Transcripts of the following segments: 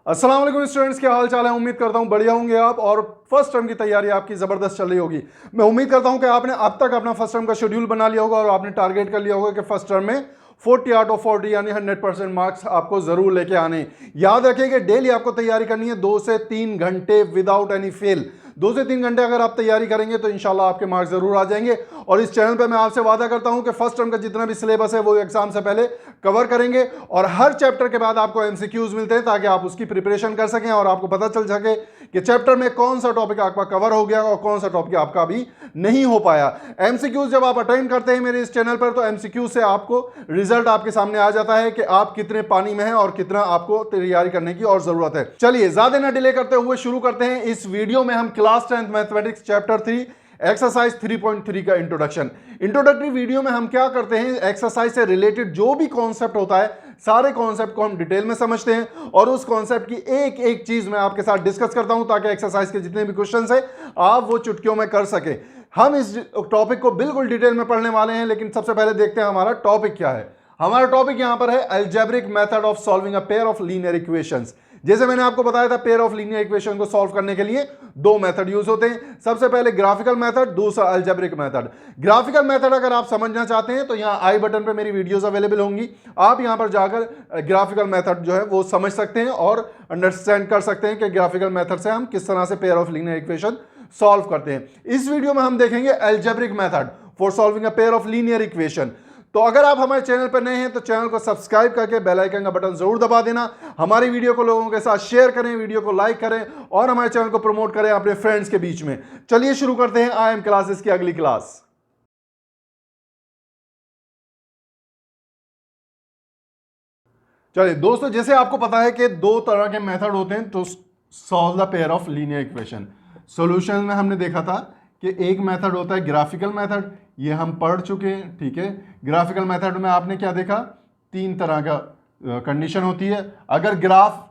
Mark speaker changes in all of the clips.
Speaker 1: अस्सलाम वालेकुम स्टूडेंट्स, क्या हाल चाल है। उम्मीद करता हूं बढ़िया होंगे आप और फर्स्ट टर्म की तैयारी आपकी ज़बरदस्त चल रही होगी। मैं उम्मीद करता हूं कि आपने अब तक अपना फर्स्ट टर्म का शेड्यूल बना लिया होगा और आपने टारगेट कर लिया होगा कि फर्स्ट टर्म में 40 आउट ऑफ 40 यानी 100% मार्क्स आपको जरूर लेके आने। याद रखिए कि डेली आपको तैयारी करनी है 2 से 3 घंटे विदाउट एनी फेल। 2 से 3 घंटे अगर आप तैयारी करेंगे तो इंशाल्लाह आपके मार्क्स जरूर आ जाएंगे। और इस चैनल पे मैं आपसे वादा करता हूं कि फर्स्ट टर्म का जितना भी सिलेबस है वो एग्जाम से पहले कवर करेंगे और हर चैप्टर के बाद आपको एमसीक्यूज मिलते हैं ताकि आप उसकी प्रिपरेशन कर सकें और आपको पता चल सके कि चैप्टर में कौन सा टॉपिक आपका कवर हो गया और कौन सा टॉपिक आपका अभी नहीं हो पाया। एमसीक्यूज जब आप अटेंड करते हैं मेरे इस चैनल पर तो एमसीक्यूज से आपको रिजल्ट आपके सामने आ जाता है कि आप कितने पानी में हैं और कितना आपको तैयारी करने की और जरूरत है। चलिए ज्यादा ना डिले करते हुए शुरू करते हैं। इस वीडियो में हम class 10th mathematics chapter 3 exercise 3.3 का इंट्रोडक्टरी वीडियो में हम क्या करते हैं, एक्सरसाइज से रिलेटेड जो भी कॉन्सेप्ट होता है सारे कॉन्सेप्ट को हम डिटेल में समझते हैं और उस कॉन्सेप्ट की एक एक चीज मैं आपके साथ डिस्कस करता हूं ताकि एक्सरसाइज के जितने भी क्वेश्चंस हैं आप वो चुटकियों में कर सके। हम इस टॉपिक को बिल्कुल डिटेल में पढ़ने वाले हैं, लेकिन सबसे पहले देखते हैं हमारा टॉपिक क्या है। हमारा टॉपिक यहां पर है algebraic method of solving a pair of linear equations. जैसे मैंने आपको बताया था पेयर ऑफ लीनियर इक्वेशन को सॉल्व करने के लिए दो मेथड यूज होते हैं। सबसे पहले ग्राफिकल मेथड, दूसरा अलजेब्रिक मेथड। ग्राफिकल मेथड अगर आप समझना चाहते हैं तो यहां आई बटन पे मेरी वीडियोस अवेलेबल होंगी, आप यहां पर जाकर ग्राफिकल मेथड जो है वो समझ सकते हैं और अंडरस्टैंड कर सकते हैं कि ग्राफिकल मेथड से हम किस तरह से pair of linear equation solve करते हैं। इस वीडियो में हम देखेंगे algebraic method for solving a pair of linear equation. तो अगर आप हमारे चैनल पर नए हैं तो चैनल को सब्सक्राइब करके बेल आइकन का बटन जरूर दबा देना। हमारी वीडियो को लोगों के साथ शेयर करें, वीडियो को लाइक करें और हमारे चैनल को प्रमोट करें अपने फ्रेंड्स के बीच में। चलिए शुरू करते हैं आई एम क्लासेस की अगली क्लास। चलिए दोस्तों, जैसे आपको पता है कि दो तरह के मेथड होते हैं तो solve the pair of linear equation. Solution में हमने देखा था कि एक मेथड होता है ग्राफिकल मेथड, ये हम पढ़ चुके हैं, ठीक है। ग्राफिकल मेथड में आपने क्या देखा, तीन तरह का कंडीशन होती है। अगर ग्राफ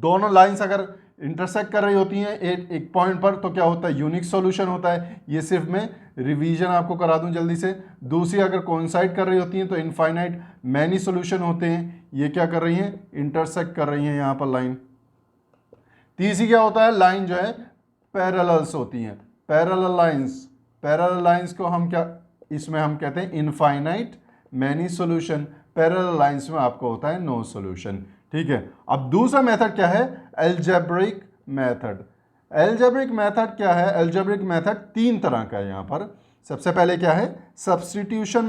Speaker 1: दोनों लाइंस अगर इंटरसेक्ट कर रही होती हैं एक पॉइंट पर तो क्या होता है, यूनिक सॉल्यूशन होता है। ये सिर्फ मैं रिवीजन आपको करा दूं जल्दी से। दूसरी अगर कोइंसाइड कर रही होती हैं तो इनफाइनाइट मैनी सॉल्यूशन होते हैं। ये क्या कर रही हैं, इंटरसेक्ट कर रही हैं यहाँ पर लाइन। तीसरी क्या होता है, लाइन जो है पैरेलल्स होती हैं, पैरेलल लाइंस को हम क्या इसमें हम कहते हैं infinite many solution. Parallel lines में आपको होता है नो सॉल्यूशन, ठीक है। अब दूसरा मेथड क्या है, अलजेब्रिक मेथड। अलजेब्रिक मेथड क्या है, अलजेब्रिक मेथड तीन तरह का है यहाँ पर। सबसे पहले क्या है, सब्स्टिट्यूशन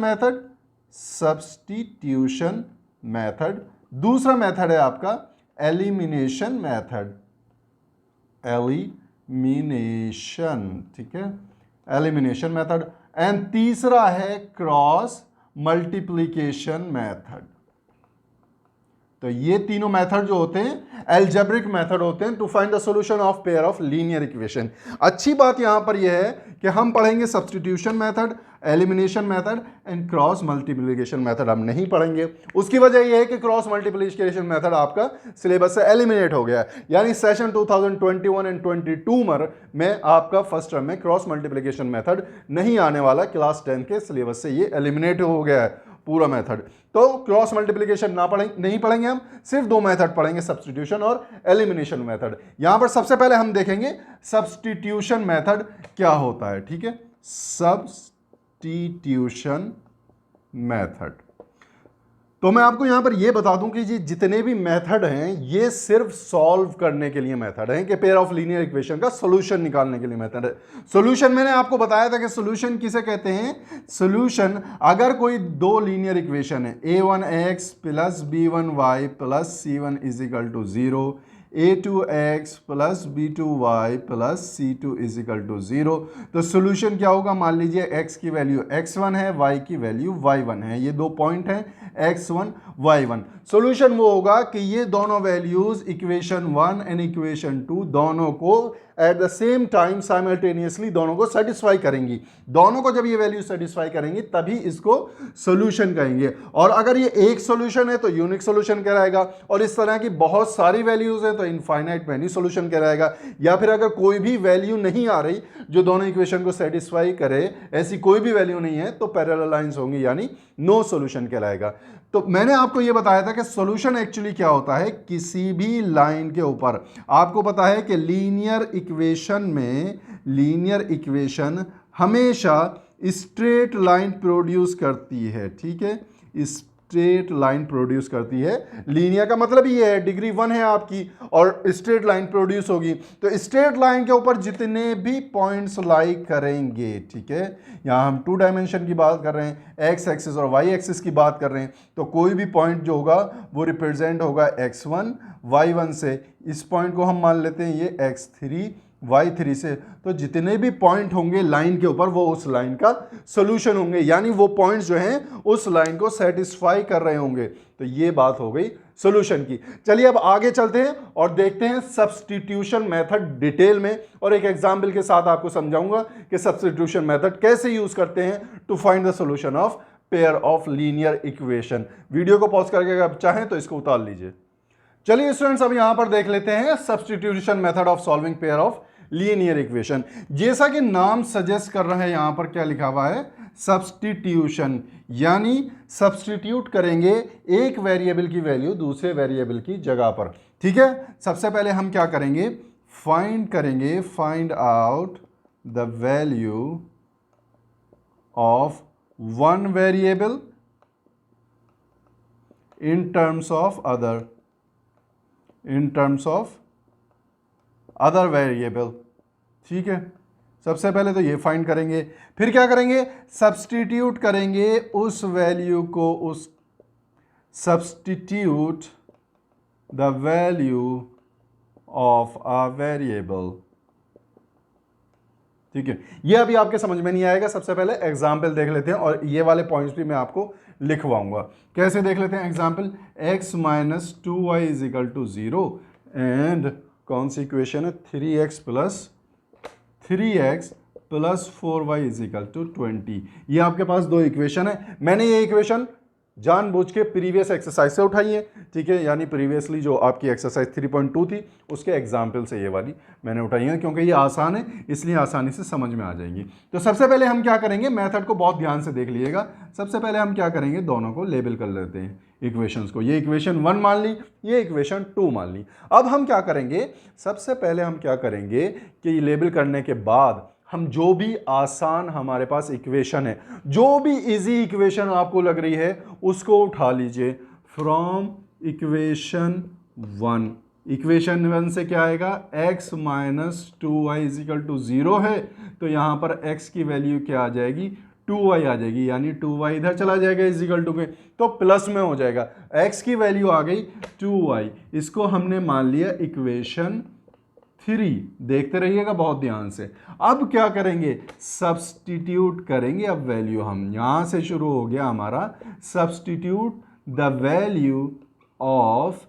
Speaker 1: मेथड। दूसरा मेथड है आपका एलिमिनेशन मेथड, ठीक है, एलिमिनेशन मेथड। एंड तीसरा है क्रॉस मल्टीप्लिकेशन मेथड। तो ये तीनों मेथड जो होते हैं अलजेब्रिक मेथड होते हैं to find the solution of pair of linear equation. अच्छी बात यहां पर यह है कि हम पढ़ेंगे substitution method, elimination method and cross multiplication method हम नहीं पढ़ेंगे। उसकी वजह यह है कि क्रॉस मल्टीप्लिकेशन मेथड आपका सिलेबस से एलिमिनेट हो गया है, यानी सेशन 2021 एंड 22 में आपका फर्स्ट टर्म में क्रॉस मल्टीप्लिकेशन मेथड नहीं आने वाला। क्लास 10 के सिलेबस से ये एलिमिनेट हो गया है पूरा मेथड। तो क्रॉस मल्टीप्लिकेशन नहीं पढ़ेंगे, हम सिर्फ दो मेथड पढ़ेंगे, सब्स्टिट्यूशन और एलिमिनेशन मेथड। यहां पर सबसे पहले हम देखेंगे सब्स्टिट्यूशन मेथड क्या होता है, ठीक है। सब्स्टिट्यूशन मेथड, तो मैं आपको यहां पर यह बता दूं कि ये जितने भी मेथड हैं ये सिर्फ सॉल्व करने के लिए मेथड हैं, कि पेयर ऑफ लीनियर इक्वेशन का सॉल्यूशन निकालने के लिए मेथड है। सॉल्यूशन मैंने आपको बताया था कि सॉल्यूशन किसे कहते हैं। सॉल्यूशन अगर कोई दो लीनियर इक्वेशन है a1x plus b1y plus c1 is equal to 0, a2x plus b2y plus c2 is equal to 0, तो सोल्यूशन क्या होगा, मान लीजिए x की वैल्यू x1 है, y की वैल्यू y1 है, ये दो पॉइंट हैं x1 y1। सोल्यूशन वो होगा कि ये दोनों वैल्यूज इक्वेशन 1 एंड इक्वेशन 2 दोनों को at the same time simultaneously दोनों को सेटिस्फाई करेंगी। दोनों को जब ये वैल्यू सेटिस्फाई करेंगी तभी इसको सोल्यूशन कहेंगे। और अगर ये एक सोल्यूशन है तो यूनिक सोल्यूशन कहलाएगा, और इस तरह की बहुत सारी वैल्यूज हैं तो इनफाइनाइट मैनी सोल्यूशन कहलाएगा। या फिर अगर कोई भी वैल्यू नहीं आ रही जो दोनों इक्वेशन को सेटिस्फाई करे, ऐसी कोई भी वैल्यू नहीं है तो पैरेलल लाइंस होंगी यानी नो सोल्यूशन कहलाएगा। तो मैंने आपको ये बताया था कि सॉल्यूशन एक्चुअली क्या होता है, किसी भी लाइन के ऊपर आपको पता है कि लीनियर इक्वेशन हमेशा स्ट्रेट लाइन प्रोड्यूस करती है, ठीक है, स्ट्रेट लाइन प्रोड्यूस करती है। लीनियर का मतलब ये है डिग्री 1 है आपकी और स्ट्रेट लाइन प्रोड्यूस होगी, तो स्ट्रेट लाइन के ऊपर जितने भी पॉइंट्स लाई करेंगे, ठीक है, यहाँ हम 2 डायमेंशन की बात कर रहे हैं, एक्स एक्सिस और वाई एक्सिस की बात कर रहे हैं, तो कोई भी पॉइंट जो होगा वो रिप्रेजेंट होगा x1 y1 से। इस पॉइंट को हम मान लेते हैं ये x3 y3 से। तो जितने भी पॉइंट होंगे लाइन के ऊपर वो उस लाइन का सॉल्यूशन होंगे, यानी वो पॉइंट्स जो हैं उस लाइन को सेटिस्फाई कर रहे होंगे। तो ये बात हो गई सॉल्यूशन की। चलिए अब आगे चलते हैं और देखते हैं सब्स्टिट्यूशन मेथड डिटेल में, और एक एग्जांपल के साथ आपको समझाऊंगा कि सब्स्टिट्यूशन मेथड कैसे यूज करते हैं to find the solution of pair of linear equation. Video को पॉज करके अगर चाहें तो इसको उतार लीजिए। चलिए स्टूडेंट्स, अब यहां पर देख लेते हैं substitution method of solving pair of linear equation. जैसा कि नाम सजेस्ट कर रहा है, यहां पर क्या लिखा हुआ है, सब्स्टिट्यूशन, यानी सब्स्टिट्यूट करेंगे एक वेरिएबल की वैल्यू दूसरे वेरिएबल की जगह पर, ठीक है। सबसे पहले हम क्या करेंगे, find out the value of one variable in terms of other variable, ठीक है। सबसे पहले तो ये फाइंड करेंगे, फिर क्या करेंगे, सब्स्टिट्यूट करेंगे उस वैल्यू को, substitute the value of a variable, ठीक है। ये अभी आपके समझ में नहीं आएगा, सबसे पहले एग्जाम्पल देख लेते हैं और ये वाले पॉइंट्स भी मैं आपको लिखवाऊंगा। कैसे देख लेते हैं example, x minus 2y is equal to 0 and कौन सी इक्वेशन है, 3x plus 4y is equal to 20। ये आपके पास दो इक्वेशन है। मैंने ये इक्वेशन जानबूझ के प्रीवियस एक्सरसाइज से उठाई है, ठीक है, यानी प्रीवियसली जो आपकी एक्सरसाइज 3.2 थी उसके एग्जाम्पल से ये वाली मैंने उठाई है, क्योंकि ये आसान है इसलिए आसानी से समझ में आ जाएंगी। तो सबसे पहले हम क्या करेंगे, मेथड को बहुत ध्यान से देख लीजिएगा। सबसे पहले हम क्या करेंगे, दोनों को लेबल कर लेते हैं इक्वेशंस को। ये इक्वेशन 1 मान ली, ये इक्वेशन 2 मान ली। अब हम क्या करेंगे, सबसे पहले हम क्या करेंगे कि लेबल करने के बाद हम जो भी आसान हमारे पास इक्वेशन है, जो भी इजी इक्वेशन आपको लग रही है उसको उठा लीजिए फ्रॉम इक्वेशन 1। इक्वेशन 1 से क्या आएगा, x minus 2y is equal to 0 है, तो यहां पर x की वैल्यू क्या आ जाएगी, 2y आ जाएगी, यानी 2y इधर चला जाएगा इज इक्वल टू के, तो प्लस में हो जाएगा। x की वैल्यू आ गई 2y, इसको हमने मान लिया इक्वेशन 3। देखते रहिएगा बहुत ध्यान से। अब क्या करेंगे, सब्स्टिट्यूट करेंगे। अब वैल्यू हम यहां से शुरू हो गया हमारा, substitute the value of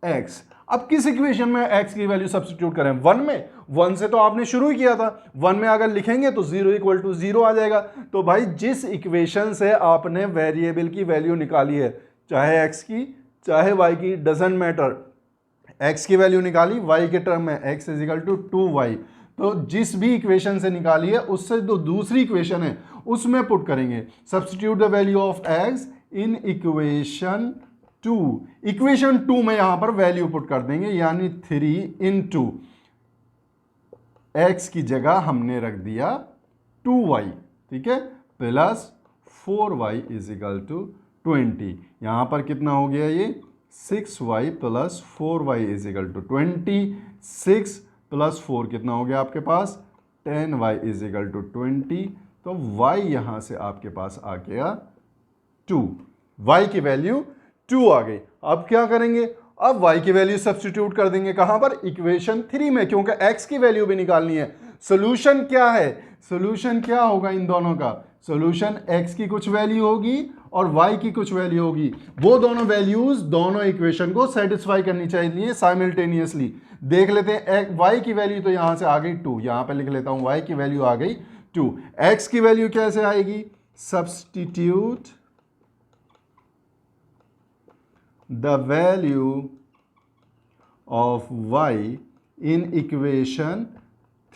Speaker 1: x। अब किस इक्वेशन में x की वैल्यू सब्स्टिट्यूट करें, 1 में। 1 से तो आपने शुरू ही किया था, 1 में अगर लिखेंगे तो 0 इक्वल टू 0 आ जाएगा। तो भाई जिस इक्वेशन से आपने वेरिएबल की वैल्यू निकाली है, चाहे x की चाहे y की, डजेंट मैटर, x की वैल्यू निकाली y के टर्म में, x is equal to 2y, तो जिस भी इक्वेशन से निकाली है उससे जो दूसरी इक्वेशन है उसमें पुट करेंगे। Substitute the value of x in equation 2। Equation 2 में यहां पर वैल्यू पुट कर देंगे, यानी 3 इंटू x की जगह हमने रख दिया 2y, ठीक है, plus 4y is equal to 20। यहां पर कितना हो गया, ये 6y plus 4y is equal to 20। 6 प्लस 4 कितना हो गया आपके पास, 10y इज इक्वल टू 20। तो y यहां से आपके पास आ गया 2, y की वैल्यू 2 आ गई। अब क्या करेंगे, अब y की वैल्यू सब्स्टिट्यूट कर देंगे कहां पर, इक्वेशन 3 में, क्योंकि x की वैल्यू भी निकालनी है। सोल्यूशन क्या है, सोल्यूशन क्या होगा इन दोनों का, सोल्यूशन x की कुछ वैल्यू होगी और y की कुछ वैल्यू होगी। वो दोनों वैल्यूज दोनों इक्वेशन को सेटिस्फाई करनी चाहिए साइमल्टेनियसली। देख लेते हैं, y की वैल्यू तो यहां से आ गई 2, यहां पे लिख लेता हूं y की वैल्यू आ गई 2। x की वैल्यू कैसे आएगी, substitute the value of y in equation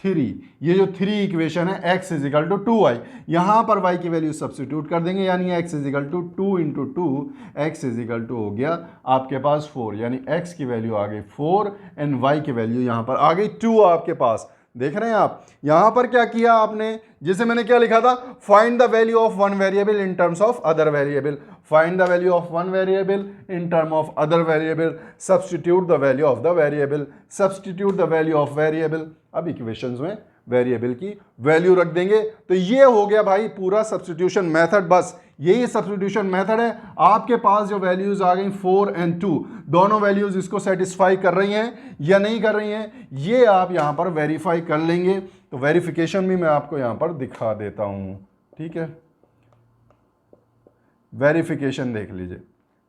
Speaker 1: 3, ये जो 3 इक्वेशन है x is equal to 2y, यहाँ पर y की वैल्यू सब्स्टिट्यूट कर देंगे, यानी x is equal to 2 into 2, x is equal to हो गया आपके पास 4, यानी x की वैल्यू आ गई 4 एंड y की वैल्यू यहाँ पर आ गई 2 आपके पास। देख रहे हैं आप, यहां पर क्या किया आपने, जिसे मैंने क्या लिखा था, find the value of one variable in terms of other variable, find the value of one variable in term of other variable, substitute the value of the variable, substitute the value of variable. अब equations में variable की value रख देंगे, तो ये हो गया भाई पूरा सब्स्टिट्यूशन मेथड। बस यही सब्स्टिट्यूशन मेथड है। आपके पास जो वैल्यूज आ गई 4 एंड 2, दोनों वैल्यूज इसको सेटिस्फाई कर रही हैं या नहीं कर रही हैं, ये आप यहां पर वेरीफाई कर लेंगे। तो वेरिफिकेशन भी मैं आपको यहां पर दिखा देता हूं, ठीक है। वेरिफिकेशन देख लीजिए,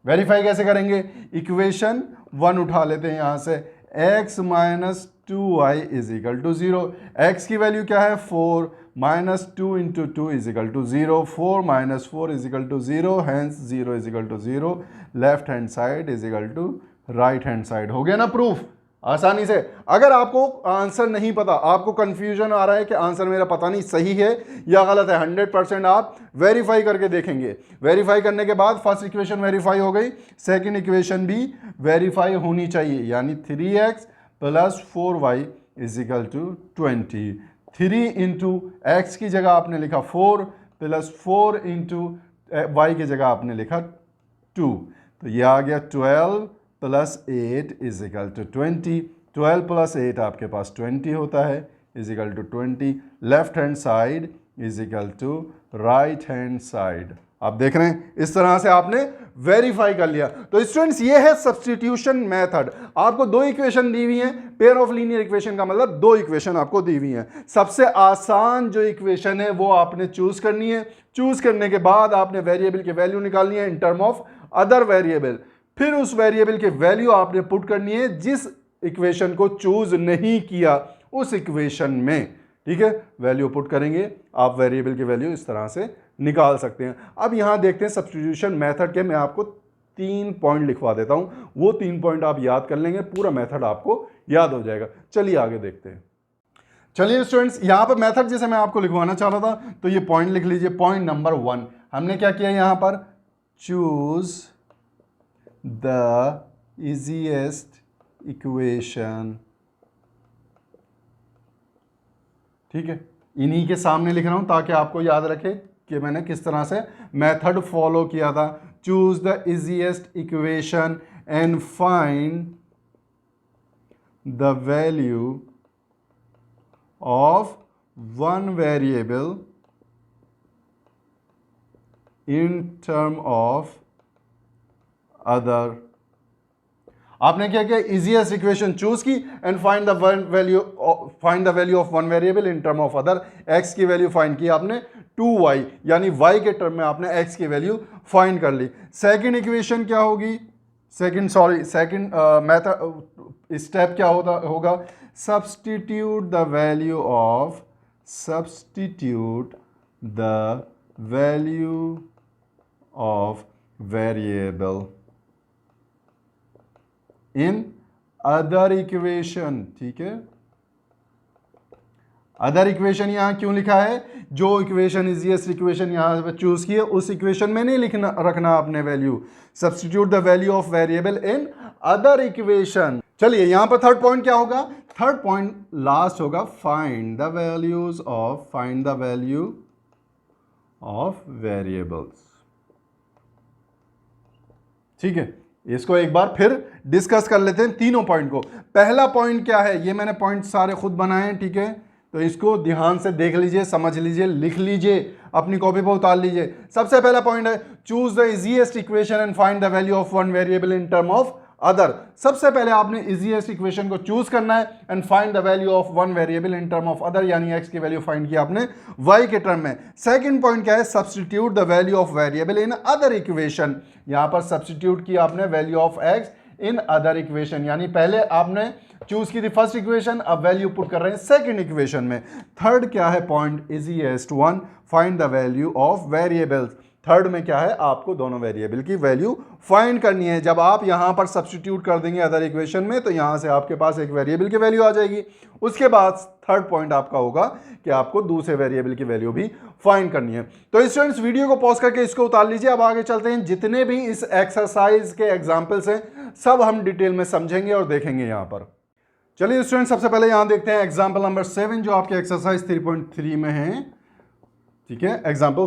Speaker 1: वेरीफाई कैसे करेंगे, इक्वेशन 1 उठा लेते हैं यहां से, x minus 2y is equal to 0, x की वैल्यू क्या है 4, minus 2 into 2 is equal to 0, 4 minus 4 is equal to 0, hence 0 is equal to 0, left hand side is equal to right hand side. हो गया ना प्रूफ आसानी से। अगर आपको आंसर नहीं पता, आपको कंफ्यूजन आ रहा है कि आंसर मेरा पता नहीं सही है या गलत है, 100% आप वेरीफाई करके देखेंगे। वेरीफाई करने के बाद फर्स्ट इक्वेशन वेरीफाई हो गई, सेकंड इक्वेशन भी वेरीफाई होनी चाहिए, यानी 3x plus 4y is equal to 20। 3 into x की जगह आपने लिखा 4, प्लस 4 इंटू वाई की जगह आपने लिखा 2, तो ये आ गया 12 plus 8 is equal to 20। 12 plus 8 आपके पास 20 होता है, is equal to 20। Left hand side is equal to right hand side. आप देख रहे हैं, इस तरह से आपने वेरीफाई कर लिया। तो स्टूडेंट्स, ये है सब्स्टिट्यूशन मेथड। आपको दो इक्वेशन दी हुई हैं, पेयर ऑफ लीनियर इक्वेशन का मतलब दो इक्वेशन आपको दी हुई हैं। सबसे आसान जो इक्वेशन है वो आपने चूज करनी है। चूज करने के बाद आपने वेरिएबल की वैल्यू निकालनी है इन टर्म ऑफ अदर वेरिएबल, फिर उस वेरिएबल की वैल्यू आपने पुट करनी है जिस इक्वेशन को चूज नहीं किया उस इक्वेशन में, ठीक है। वैल्यू पुट करेंगे, आप वेरिएबल की वैल्यू इस तरह से निकाल सकते हैं। अब यहां देखते हैं सब्स्टिट्यूशन मेथड के, मैं आपको 3 पॉइंट लिखवा देता हूं, वो 3 पॉइंट आप याद कर लेंगे, पूरा मेथड आपको याद हो जाएगा। चलिए आगे देखते हैं। चलिए स्टूडेंट्स, यहां पर मेथड जैसे मैं आपको लिखवाना चाह रहा था, तो ये पॉइंट लिख लीजिए। पॉइंट नंबर 1 हमने क्या किया यहां पर, चूज द इजीएस्ट इक्वेशन, ठीक है। इन्हीं के सामने लिख रहा हूं ताकि आपको याद रखे कि मैंने किस तरह से मेथड फॉलो किया था। Choose the easiest equation and find the value of one variable in term of other. आपने क्या किया, इजीएस्ट इक्वेशन चूज की and find the value of one variable in term of other. X की value find की आपने 2y, यानी y के term में आपने x की वैल्यू फाइंड कर ली। सेकंड इक्वेशन क्या होगी, सेकंड मेथड स्टेप क्या होगा, substitute the value of variable in other equation, ठीक है। अदर इक्वेशन यहां क्यों लिखा है, जो इक्वेशन इजीएस्ट इक्वेशन यहां पे चूज की है उस इक्वेशन में नहीं रखना आपने value. Substitute the value of variable in other equation. चलिए यहां पर थर्ड पॉइंट क्या होगा, थर्ड पॉइंट लास्ट होगा, find the value of variables, ठीक है। इसको एक बार फिर डिस्कस कर लेते हैं तीनों पॉइंट को। पहला पॉइंट क्या है, ये मैंने पॉइंट सारे खुद बनाए हैं, ठीक है। तो इसको ध्यान से देख लीजिए, समझ लीजिए, लिख लीजिए, अपनी कॉपी पर उतार लीजिए। सबसे पहला पॉइंट है choose the easiest equation and find the value of one variable in term of other. सबसे पहले आपने इजीएस्ट इक्वेशन को चूज करना है and find the value of one variable in term of other, यानी एक्स की value find की आपने वाई के टर्म में। सेकंड पॉइंट क्या है, substitute the value of variable in other equation. यहां पर सब्स्टिट्यूट की आपने value of x in other equation, यानी पहले आपने चूज की थी फर्स्ट इक्वेशन, अब वैल्यू पुट कर रहे हैं सेकंड इक्वेशन में। थर्ड क्या है point, easiest one, find the value of variables. Third में क्या है, आपको दोनों वेरिएबल की वैल्यू फाइंड करनी है। जब आप यहां पर सब्स्टिट्यूट कर देंगे अदर इक्वेशन में, तो यहां से आपके पास एक वेरिएबल की वैल्यू आ जाएगी। उसके बाद थर्ड पॉइंट आपका होगा कि आपको दूसरे वेरिएबल की वैल्यू भी फाइंड करनी है। तो स्टूडेंट्स, वीडियो को पॉज करके इसको उतार लीजिए। अब आगे चलते हैं। जितने भी इस एक्सरसाइज के एग्जाम्पल्स हैं सब हम डिटेल में समझेंगे और देखेंगे यहां पर। चलिए स्टूडेंट, सबसे पहले यहां देखते हैं एग्जाम्पल नंबर 7 जो आपके एक्सरसाइज 3.3 में है। ठीक है, एग्जाम्पल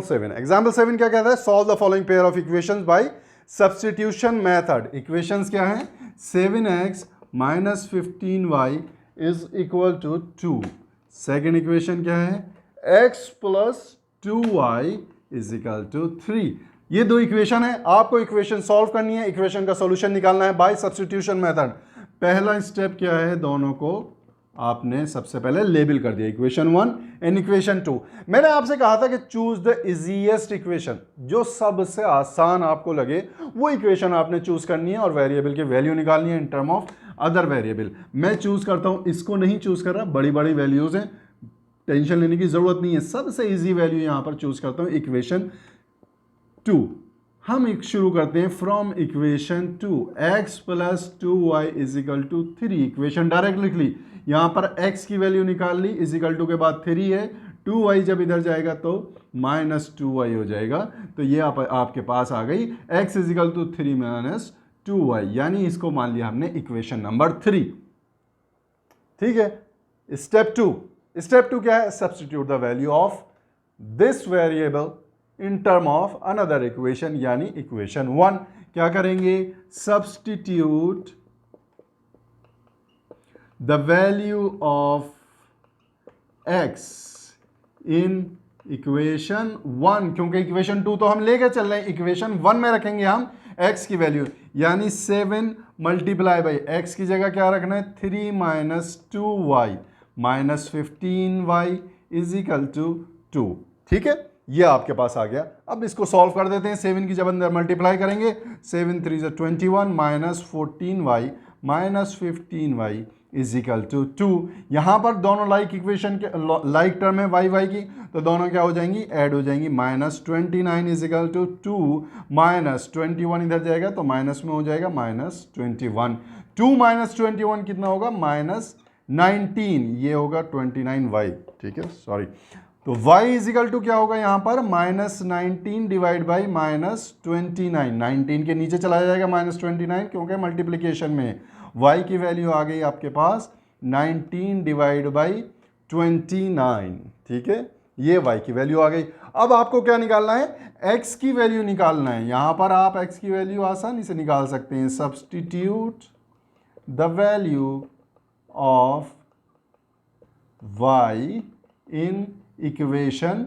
Speaker 1: 7 क्या कहता है, solve the following pair of equations by substitution method. Equations क्या है, 7x minus 15y is equal to 2। Second equation क्या है, x plus 2y is equal to 3। ये दो इक्वेशन है, आपको इक्वेशन सॉल्व करनी है, इक्वेशन का सॉल्यूशन निकालना है बाय सब्स्टिट्यूशन मेथड। पहला स्टेप क्या है, दोनों को आपने सबसे पहले लेबल कर दिया, इक्वेशन 1 एंड इक्वेशन 2। मैंने आपसे कहा था कि चूज द इजीएस्ट इक्वेशन, जो सबसे आसान आपको लगे वो इक्वेशन आपने चूज करनी है और वेरिएबल की वैल्यू निकालनी है इन टर्म ऑफ अदर वेरिएबल। मैं चूज करता हूं, इसको नहीं चूज कर रहा, बड़ी बड़ी वैल्यूज हैं, टेंशन लेने की जरूरत नहीं है। सबसे इजी वैल्यू यहां पर चूज करता हूं, इक्वेशन 2। हम एक शुरू करते हैं from equation 2, x plus 2y is equal to 3। Equation direct लिख ली, यहां पर x की वैल्यू निकाल ली, इज इक्वल टू के बाद 3 है, 2y जब इधर जाएगा तो माइनस 2y हो जाएगा। तो ये आपके पास आ गई x is equal to 3 minus 2y, यानी इसको मान लिया हमने इक्वेशन नंबर 3। ठीक है, स्टेप 2 क्या है, substitute the value of this variable in term of another equation, यानी इक्वेशन 1। क्या करेंगे, substitute the value of x in equation 1, क्योंकि इक्वेशन 2 तो हम लेकर चल रहे हैं, इक्वेशन 1 में रखेंगे हम x की वैल्यू, यानी 7 मल्टीप्लाई बाई x की जगह क्या रखना है, 3 minus 2y minus 15y is equal to 2। ठीक है, ये आपके पास आ गया। अब इसको सॉल्व कर देते हैं, 7 की जब अंदर मल्टीप्लाई करेंगे, 7 3 से 21 minus 14y minus 15y is equal to 2। यहां पर दोनों लाइक इक्वेशन के लाइक टर्म है y की, तो दोनों क्या हो जाएंगी, ऐड हो जाएंगी। Minus 29 is equal to 2 minus 21 इधर जाएगा तो माइनस में हो जाएगा माइनस 21। 2 माइनस 21 कितना होगा, माइनस 19, ये होगा 29y। ठीक है, सॉरी, तो y इज इक्वल टू क्या होगा यहां पर, माइनस 19 डिवाइड बाई माइनस 29। 19 के नीचे चला जाएगा माइनस 29, क्योंकि मल्टीप्लीकेशन में y की वैल्यू आ गई आपके पास 19 डिवाइड बाई 29। ठीक है, ये y की वैल्यू आ गई। अब आपको क्या निकालना है, x की वैल्यू निकालना है। यहां पर आप x की वैल्यू आसानी से निकाल सकते हैं, substitute the value of y in equation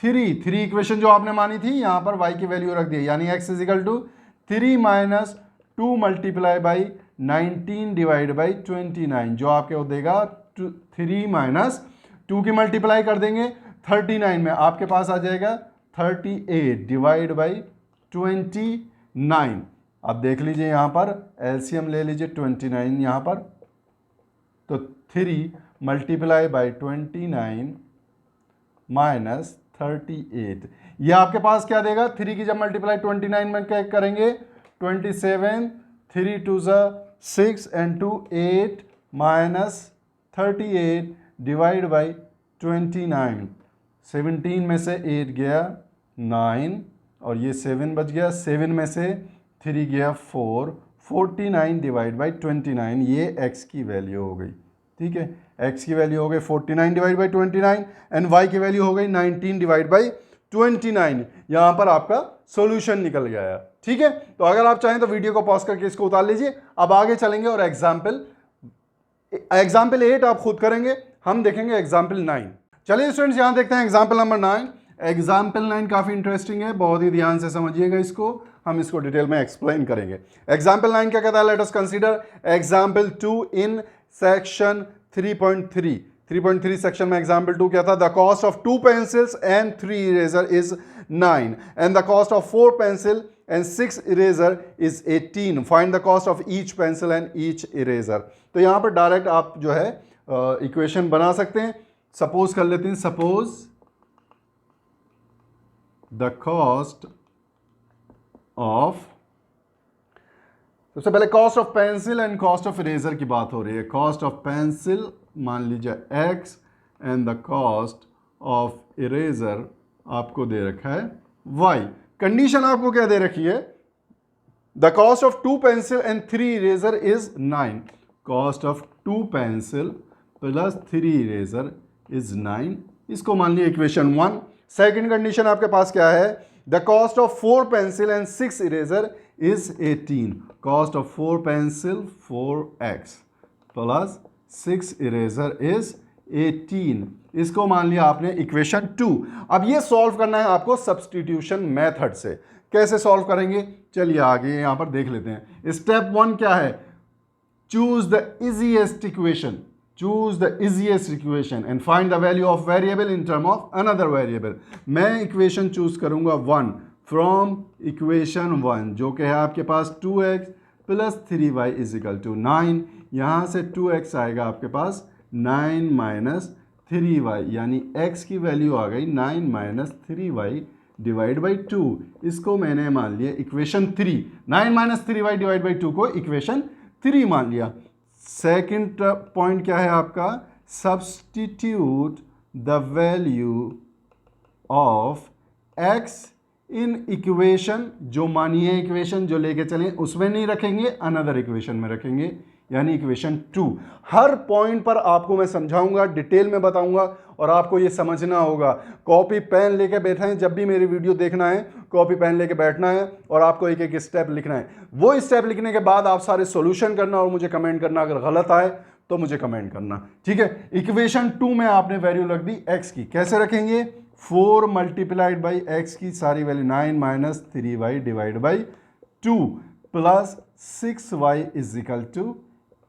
Speaker 1: 3 equation जो आपने मानी थी, यहां पर y की वैल्यू रख दी, यानी x is equal to 3 minus 2 multiply by 19 divide by 29, जो आपके हो देगा 3 माइनस 2 की मल्टीप्लाई कर देंगे 39 में, आपके पास आ जाएगा 38 डिवाइड बाई 29। अब देख लीजिए यहां पर एलसीएम ले लीजिए 29 यहां पर, तो 3 मल्टीप्लाई बाई 29 माइनस 38, ये आपके पास क्या देगा, 3 की जब मल्टीप्लाई 29 में क्या करेंगे, 27, 3 2 6 एंड 2 8 माइनस 38 डिवाइड बाई 29। 17 में से 8 गया 9 और ये 7 बच गया, 7 में से 3 गया 4, 49 डिवाइड बाई 29, ये x की वैल्यू हो गई। ठीक है, x की वैल्यू हो गई 49 डिवाइड बाई 29 एंड y की वैल्यू हो गई 19 डिवाइड बाई 29। यहां पर आपका सॉल्यूशन निकल गया। ठीक है, तो अगर आप चाहें तो वीडियो को पॉज करके इसको उतार लीजिए। अब आगे चलेंगे और एग्जाम्पल 8 आप खुद करेंगे, हम देखेंगे एग्जाम्पल 9। चलिए स्टूडेंट्स, यहां देखते हैं एग्जाम्पल नंबर 9। एग्जाम्पल 9 काफी इंटरेस्टिंग है, बहुत ही ध्यान से समझिएगा इसको, हम इसको डिटेल में एक्सप्लेन करेंगे। एग्जाम्पल 9 क्या कहता है, let us consider example 2 in section 3.3 section में एग्जाम्पल 2 क्या था, the cost of 2 pencils and 3 eraser is 9 and the cost of 4 pencil and 6 eraser is 18, find the cost of each pencil and each eraser. तो यहां पर direct आप जो है equation बना सकते हैं। सपोज कर लेते हैं, सपोज द कॉस्ट ऑफ, सबसे पहले cost of pencil and cost of eraser की बात हो रही है। कॉस्ट ऑफ पेंसिल मान लीजिए x and the cost of eraser आपको दे रखा है y। कंडीशन आपको क्या दे रखी है? The cost of 2 pencil and 3 eraser is 9। Cost of 2 pencil plus 3 eraser is 9। इसको मान लिया इक्वेशन 1। सेकेंड कंडीशन आपके पास क्या है? The cost of 4 pencil and 6 eraser is 18। Cost of 4 pencil 4x plus 6 eraser is 18। इसको मान लिया आपने इक्वेशन 2। अब ये सॉल्व करना है आपको सब्स्टिट्यूशन मेथड से। कैसे सॉल्व करेंगे? चलिए आगे यहां पर देख लेते हैं। स्टेप 1 क्या है? Choose the easiest equation. Choose the easiest equation and find the value of variable in term of another variable. मैं इक्वेशन चूज करूंगा 1 फ्रॉम इक्वेशन 1, जो कि है आपके पास 2x plus 3y is equal to 9। यहां से 2x आएगा आपके पास 9 माइनस 3y, यानी x की वैल्यू आ गई 9 माइनस 3y डिवाइड बाई 2। इसको मैंने मान लिया equation 3। 9 minus 3y divide by 2 को इक्वेशन 3 मान लिया। सेकंड पॉइंट क्या है आपका? Substitute the value of x in equation, जो मानी है इक्वेशन जो लेके चलें उसमें नहीं रखेंगे, अनदर इक्वेशन में रखेंगे, यानी इक्वेशन 2। हर पॉइंट पर आपको मैं समझाऊंगा, डिटेल में बताऊंगा और आपको ये समझना होगा। कॉपी पेन लेके बैठे हैं, जब भी मेरी वीडियो देखना है कॉपी पेन लेके बैठना है और आपको एक एक स्टेप लिखना है। वो स्टेप लिखने के बाद आप सारे सॉल्यूशन करना और मुझे कमेंट करना। अगर गलत आए तो मुझे कमेंट करना, ठीक है। इक्वेशन 2 में आपने वैल्यू रख दी x की। कैसे रखेंगे? 4 मल्टीप्लाइड बाई x की सारी value 9 minus 3y divide by 2 plus 6y is equal to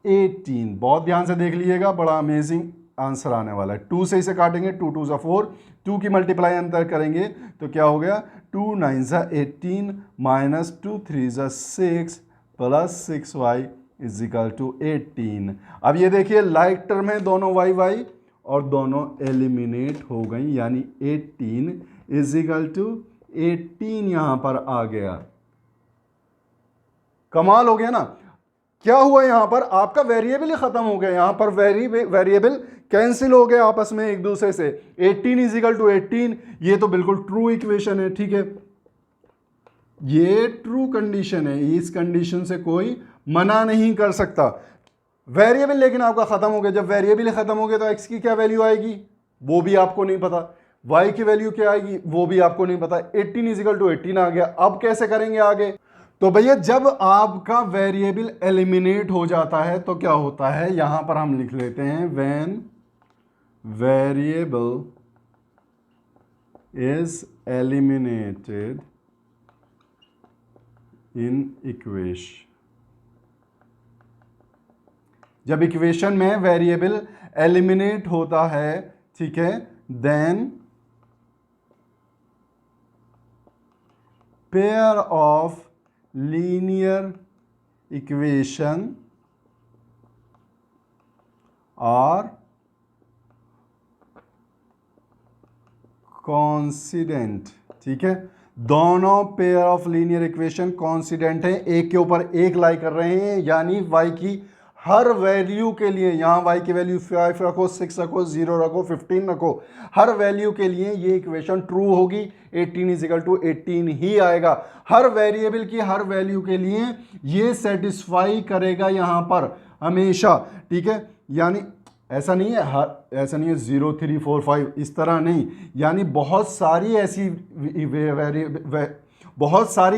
Speaker 1: 18। बहुत ध्यान से देख लीजिएगा, बड़ा अमेजिंग आंसर आने वाला है। 2 से इसे काटेंगे, 2 2 ज़ा 4, 2 की मल्टीप्लाई अंतर करेंगे तो क्या हो गया? 2 9 ज़ा 18 माइनस 2 3 ज़ा 6 plus 6y is equal to 18। अब ये देखिए लाइक टर्म है दोनों y और दोनों एलिमिनेट हो गई, यानी 18 इज इक्वल टू 18 यहां पर आ गया। कमाल हो गया ना? क्या हुआ यहां पर? आपका वेरिएबल ही खत्म हो गया। यहां पर वेरिएबल कैंसिल हो गए आपस में एक दूसरे से। 18 इज इक्वल टू 18, ये तो बिल्कुल ट्रू इक्वेशन है, ठीक है। ये ट्रू कंडीशन है, इस कंडीशन से कोई मना नहीं कर सकता। वेरिएबल लेकिन आपका खत्म हो गया। जब वेरिएबल खत्म हो गया तो x की क्या वैल्यू आएगी वो भी आपको नहीं पता, y की वैल्यू क्या आएगी वो भी आपको नहीं पता। 18 इज इक्वल टू 18 आ गया। अब कैसे करेंगे आगे? तो भैया जब आपका वेरिएबल एलिमिनेट हो जाता है तो क्या होता है, यहां पर हम लिख लेते हैं when variable is eliminated in equation. जब इक्वेशन में वेरिएबल एलिमिनेट होता है, ठीक है, then pair of linear equation are coincident, ठीक है। दोनों pair of linear equation coincident हैं, एक के ऊपर एक लाई कर रहे हैं, यानी y की हर वैल्यू के लिए, यहां y की वैल्यू 5 रखो, 6 रखो, 0 रखो, 15 रखो, हर वैल्यू के लिए ये इक्वेशन ट्रू होगी। 18 इज इक्वल टू 18 ही आएगा। हर वेरिएबल की हर वैल्यू के लिए ये सेटिस्फाई करेगा यहां पर हमेशा, ठीक है। यानी ऐसा नहीं है, ऐसा नहीं है 0 3 4 5 इस तरह नहीं, यानी बहुत सारी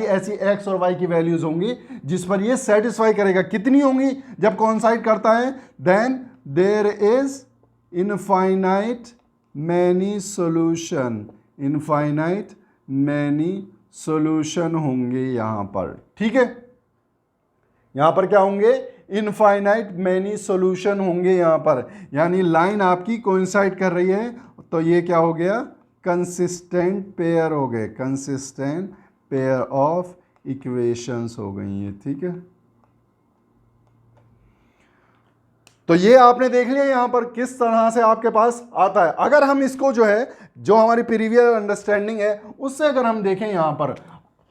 Speaker 1: ऐसी x और y की वैल्यूज होंगी जिस पर ये सेटिस्फाई करेगा। कितनी होंगी? जब कॉन्साइड करता है then there is infinite many solution, infinite many solution होंगे यहां पर, ठीक है। यहां पर क्या होंगे? इनफाइनाइट मैनी सॉल्यूशन होंगे यहां पर, यानी लाइन आपकी कोइंसाइड कर रही है तो ये क्या हो गया? कंसिस्टेंट पेयर हो गए, कंसिस्टेंट पेयर ऑफ इक्वेशंस हो गई हैं, ठीक है। तो ये आपने देख लिया यहाँ पर किस तरह से आपके पास आता है। अगर हम इसको जो है, जो हमारी प्रीवियस अंडरस्टैंडिंग है उससे अगर हम देखें यहाँ पर,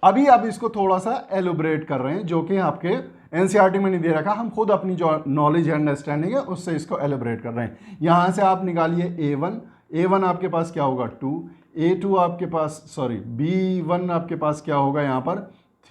Speaker 1: अभी अब इसको थोड़ा सा एलोबरेट कर रहे हैं, जो कि आपके एनसीईआरटी में नहीं दे रखा, हम खुद अपनी जो नॉलेज है, अंडरस्टैंडिंग है, उससे इसको एलोबरेट कर रहे हैं। यहाँ से आप निकालिए A1 आपके पास क्या होगा 2, A2 आपके पास B1 आपके पास क्या होगा यहाँ पर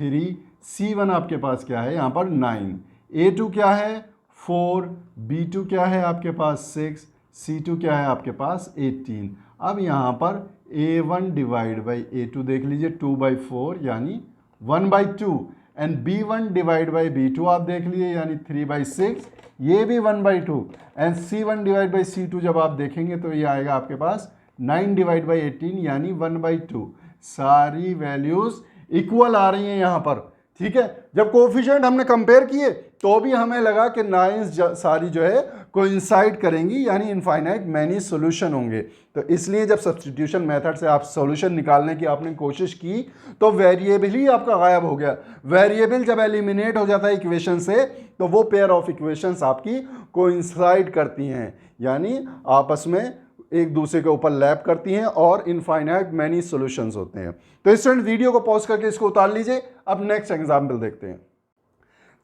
Speaker 1: 3, C1 आपके पास क्या है यहाँ पर 9, A2 क्या है 4, B2 क्या है आपके पास 6, C2 क्या है आपके पास 18। अब यहाँ पर A1 डिवाइड बाई A2 देख लीजिए 2/4 यानी 1/2, and B1 divide by B2 आप देख लीजिए यानी 3/6, ये भी 1/2, and C1 divide by C2 जब आप देखेंगे तो ये आएगा आपके पास 9 डिवाइड बाई 18 यानी 1/2। सारी वैल्यूज इक्वल आ रही हैं यहाँ पर, ठीक है। जब कोफिशिएंट हमने कंपेयर किए तो भी हमें लगा कि नाइन्स सारी जो है कोइंसाइड करेंगी, यानी इनफाइनाइट मैनी सॉल्यूशन होंगे। तो इसलिए जब सब्स्टिट्यूशन मेथड से आप सॉल्यूशन निकालने की आपने कोशिश की तो वेरिएबल ही आपका गायब हो गया। वेरिएबल जब एलिमिनेट हो जाता है इक्वेशन से तो वो पेयर ऑफ इक्वेशंस आपकी कोइंसाइड करती हैं, यानी आपस में एक दूसरे के ऊपर लैप करती हैं और इनफाइनाइट मैनी सॉल्यूशंस होते हैं। तो स्टूडेंट वीडियो को पॉज करके इसको उतार लीजिए। अब नेक्स्ट एग्जांपल देखते हैं।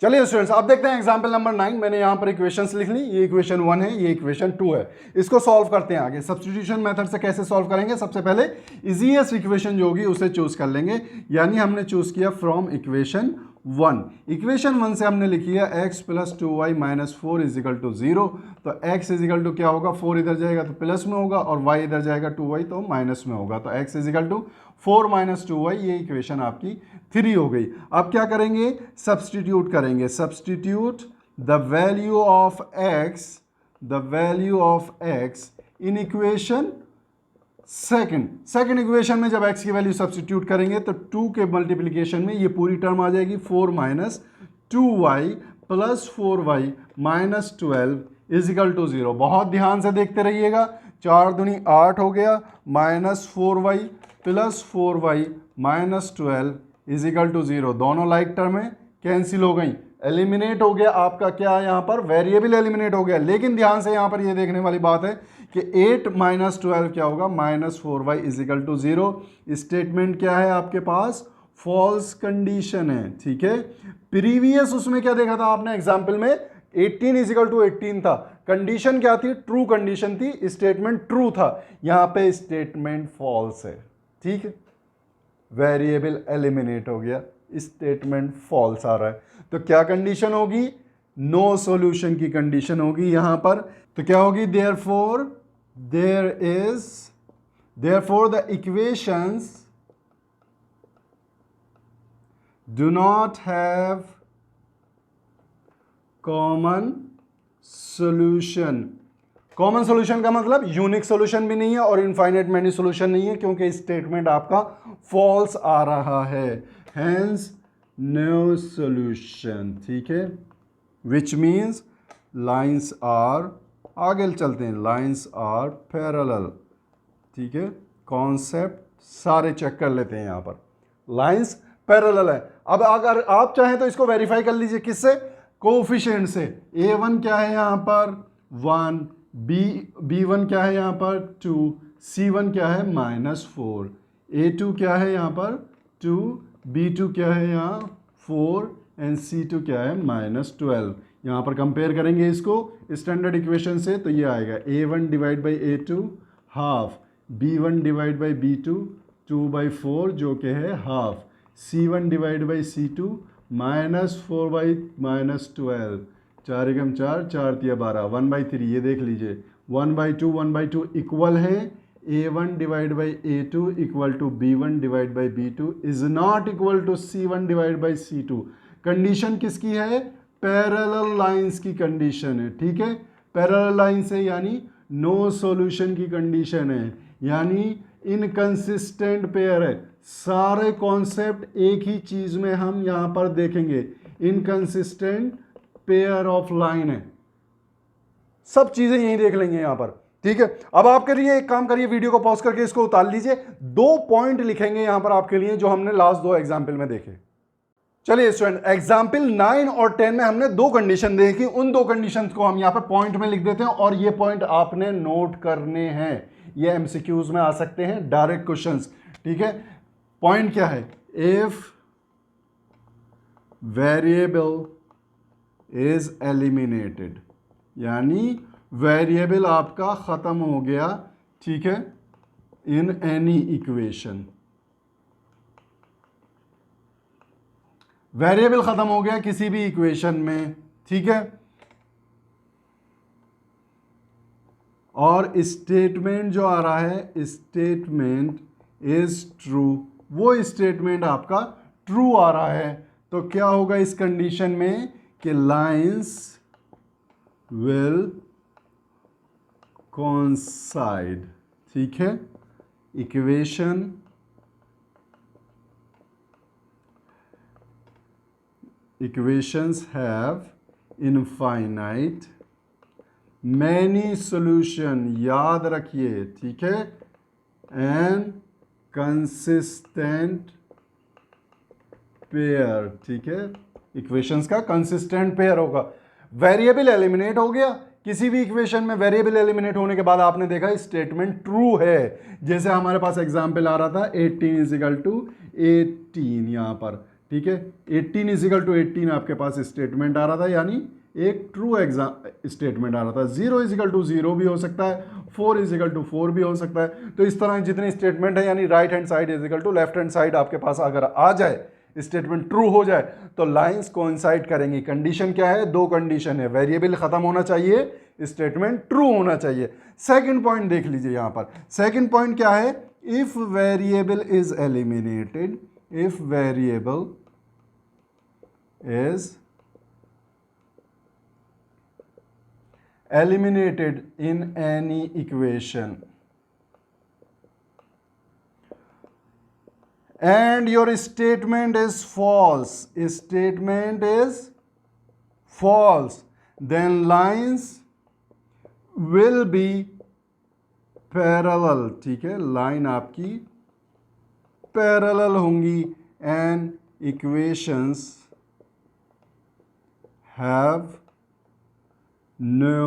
Speaker 1: चलिए स्टूडेंट्स आप देखते हैं एग्जांपल नंबर 9। मैंने यहाँ पर इक्वेशंस लिख ली, ये इक्वेशन 1 है, ये इक्वेशन 2 है। इसको सॉल्व करते हैं आगे। सब्स्टिट्यूशन मेथड से कैसे सॉल्व करेंगे, सबसे पहले इजीएस्ट इक्वेशन जो होगी उसे चूज कर लेंगे, यानी हमने चूज किया फ्रॉम इक्वेशन 1। इक्वेशन 1 से हमने लिखी है x + 2y - 4 = 0। तो x = क्या होगा, 4 इधर जाएगा तो प्लस में होगा और y इधर जाएगा 2y तो माइनस में होगा। तो x = 4 - 2y, ये इक्वेशन आपकी 3 हो गई। अब क्या करेंगे, सब्स्टिट्यूट करेंगे। Substitute the value of x in equation second equation में जब x की वैल्यू सब्स्टिट्यूट करेंगे तो 2 के मल्टीप्लिकेशन में ये पूरी टर्म आ जाएगी 4 - 2y + 4y - 12 = 0। बहुत ध्यान से देखते रहिएगा। 4 दूनी 8 हो गया, -4y + 4y - 12 = 0। दोनों लाइक टर्म में कैंसिल हो गई, एलिमिनेट हो गया आपका क्या यहाँ पर वेरिएबल एलिमिनेट हो गया। लेकिन ध्यान से यहाँ पर ये देखने वाली बात है कि 8 - 12 क्या होगा, -4y = 0। स्टेटमेंट क्या है आपके पास, फॉल्स कंडीशन है, ठीक है। प्रीवियस उसमें क्या देखा था आपने एग्जाम्पल में, 18 = 18 था। कंडीशन क्या थी, ट्रू कंडीशन थी, स्टेटमेंट ट्रू था। यहाँ पे स्टेटमेंट फॉल्स है, ठीक है। वेरिएबल एलिमिनेट हो गया, स्टेटमेंट फॉल्स आ रहा है। तो क्या कंडीशन होगी, नो सॉल्यूशन की कंडीशन होगी यहां पर। तो क्या होगी, therefore the equations do not have common solution. Common solution का मतलब यूनिक सॉल्यूशन भी नहीं है और इनफाइनाइट मैनी सॉल्यूशन नहीं है, क्योंकि स्टेटमेंट आपका फॉल्स आ रहा है। हेंस नो सॉल्यूशन, ठीक है। विच मीन्स लाइन्स आर, आगे चलते हैं, लाइन्स आर पैरेलल, ठीक है। कॉन्सेप्ट सारे चेक कर लेते हैं यहाँ पर, लाइन्स पैरेलल है। अब अगर आप चाहें तो इसको वेरीफाई कर लीजिए, किससे, कोफिशिएंट से। A1 क्या है यहाँ पर 1, B1 क्या है यहाँ पर 2, C1 क्या है -4, A2 क्या है यहाँ पर 2, B2 क्या है यहाँ 4 एंड C2 क्या है -12। यहाँ पर कंपेयर करेंगे इसको स्टैंडर्ड इक्वेशन से तो ये आएगा A1 divide by A2 half, B1 divide by B2 2/4 जो कि है half, C1 divide by C2 -4 by -12, 4 एकम 4, 4 तिया 12, 1/3। ये देख लीजिए 1/2 इक्वल है A1 divide by A2 equal to B1 divide by B2 is not equal to C1 divide by C2। Condition किसकी है, पैरेलल लाइंस की कंडीशन है, ठीक है। पैरेलल लाइंस है यानी नो सॉल्यूशन की कंडीशन है, यानी इनकंसिस्टेंट पेयर है। सारे कॉन्सेप्ट एक ही चीज में हम यहां पर देखेंगे, इनकंसिस्टेंट पेयर ऑफ लाइन है, सब चीजें यही देख लेंगे यहां पर, ठीक है। अब आपके लिए एक काम करिए, वीडियो को पॉज करके इसको उतार लीजिए। 2 पॉइंट लिखेंगे यहां पर आपके लिए जो हमने लास्ट 2 एग्जाम्पल में देखे। चलिए स्टूडेंट, एग्जाम्पल 9 और 10 में हमने दो कंडीशन देखी, उन दो कंडीशन को हम यहां पर पॉइंट में लिख देते हैं और ये पॉइंट आपने नोट करने हैं, ये एमसीक्यूज में आ सकते हैं, डायरेक्ट क्वेश्चंस, ठीक है। पॉइंट क्या है, इफ वेरिएबल इज एलिमिनेटेड, यानी वेरिएबल आपका खत्म हो गया, ठीक है, इन एनी इक्वेशन, वेरिएबल खत्म हो गया किसी भी इक्वेशन में, ठीक है, और स्टेटमेंट जो आ रहा है, स्टेटमेंट इज ट्रू, वो स्टेटमेंट आपका ट्रू आ रहा है, तो क्या होगा इस कंडीशन में कि लाइंस विल कोइंसाइड, ठीक है, equations have infinite many solution, याद रखिए, ठीक है, and consistent पेयर, ठीक है, इक्वेशंस का कंसिस्टेंट पेयर होगा। वेरिएबल एलिमिनेट हो गया किसी भी इक्वेशन में, वेरिएबल एलिमिनेट होने के बाद आपने देखा स्टेटमेंट ट्रू है, जैसे हमारे पास एग्जांपल आ रहा था 18 = 18 यहां पर, ठीक है, 18 = 18 आपके पास स्टेटमेंट आ रहा था, यानी एक ट्रू स्टेटमेंट आ रहा था। 0 = 0 भी हो सकता है, 4 = 4 भी हो सकता है। तो इस तरह जितने स्टेटमेंट है, यानी right hand side = left hand side आपके पास अगर आ जाए, स्टेटमेंट ट्रू हो जाए, तो लाइंस कोइंसाइड करेंगी। कंडीशन क्या है, दो कंडीशन है, वेरिएबल खत्म होना चाहिए, स्टेटमेंट ट्रू होना चाहिए। सेकंड पॉइंट देख लीजिए यहां पर, सेकंड पॉइंट क्या है, if variable is eliminated, if variable is eliminated in any equation and your statement is false, then lines will be parallel, ठीक है, लाइन आपकी पैरेलल होंगी and equations have no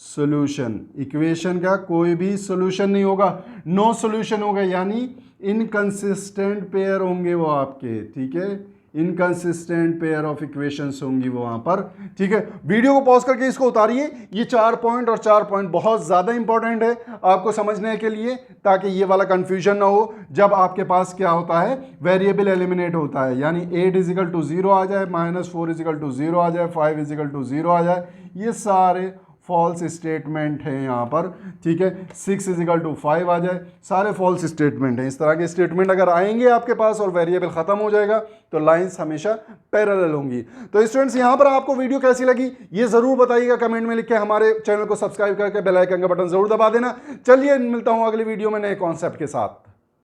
Speaker 1: solution, equation का कोई भी solution नहीं होगा, नो सोल्यूशन होगा, यानी इनकंसिस्टेंट पेयर होंगे वो आपके, ठीक है, इनकंसिस्टेंट पेयर ऑफ इक्वेशंस होंगी वो वहां पर, ठीक है। वीडियो को पॉज करके इसको उतारिए, ये 4 पॉइंट और 4 पॉइंट बहुत ज्यादा इंपॉर्टेंट है आपको समझने के लिए, ताकि ये वाला कंफ्यूजन ना हो जब आपके पास क्या होता है, वेरिएबल एलिमिनेट होता है, यानी 8 = 0 आ जाए, -4 = 0 आ जाए, 5 = 0 आ जाए, ये सारे फॉल्स स्टेटमेंट हैं यहाँ पर, ठीक है, 6 = 5 आ जाए, सारे फॉल्स स्टेटमेंट हैं। इस तरह के स्टेटमेंट अगर आएंगे आपके पास और वेरिएबल खत्म हो जाएगा, तो लाइंस हमेशा पैरेलल होंगी। तो स्टूडेंट्स, यहाँ पर आपको वीडियो कैसी लगी ये जरूर बताइएगा कमेंट में लिख के, हमारे चैनल को सब्सक्राइब करके बेल आइकन का बटन जरूर दबा देना। चलिए मिलता हूँ अगली वीडियो में नए कॉन्सेप्ट के साथ।